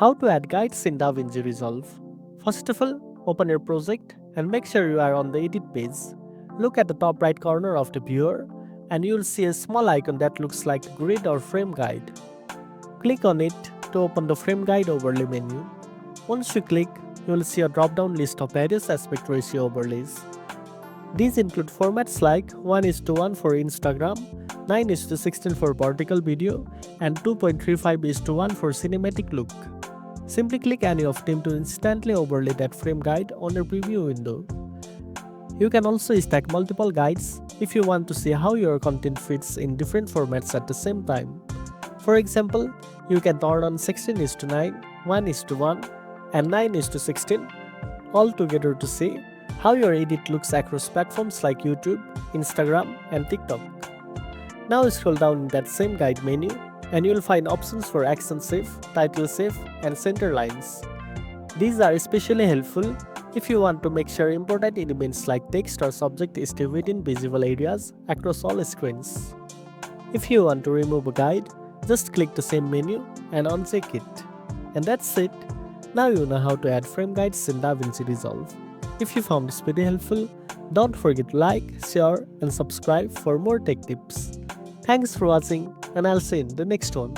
How to add guides in DaVinci Resolve. First of all, open your project and make sure you are on the edit page. Look at the top right corner of the viewer and you will see a small icon that looks like a grid or frame guide. Click on it to open the frame guide overlay menu. Once you click, you will see a drop-down list of various aspect ratio overlays. These include formats like 1:1 for Instagram, 9:16 for vertical video, and 2.35:1 for cinematic look. Simply click any of them to instantly overlay that frame guide on your preview window. You can also stack multiple guides if you want to see how your content fits in different formats at the same time. For example, you can turn on 16:9, 1:1, and 9:16 all together to see how your edit looks across platforms like YouTube, Instagram, and TikTok. Now scroll down in that same guide menu and you'll find options for action save, title save, and center lines. These are especially helpful if you want to make sure important elements like text or subject stay within visible areas across all screens. If you want to remove a guide, just click the same menu and uncheck it. And that's it. Now you know how to add frame guides in DaVinci Resolve. If you found this video helpful, don't forget to like, share, and subscribe for more tech tips. Thanks for watching, and I'll see you in the next one.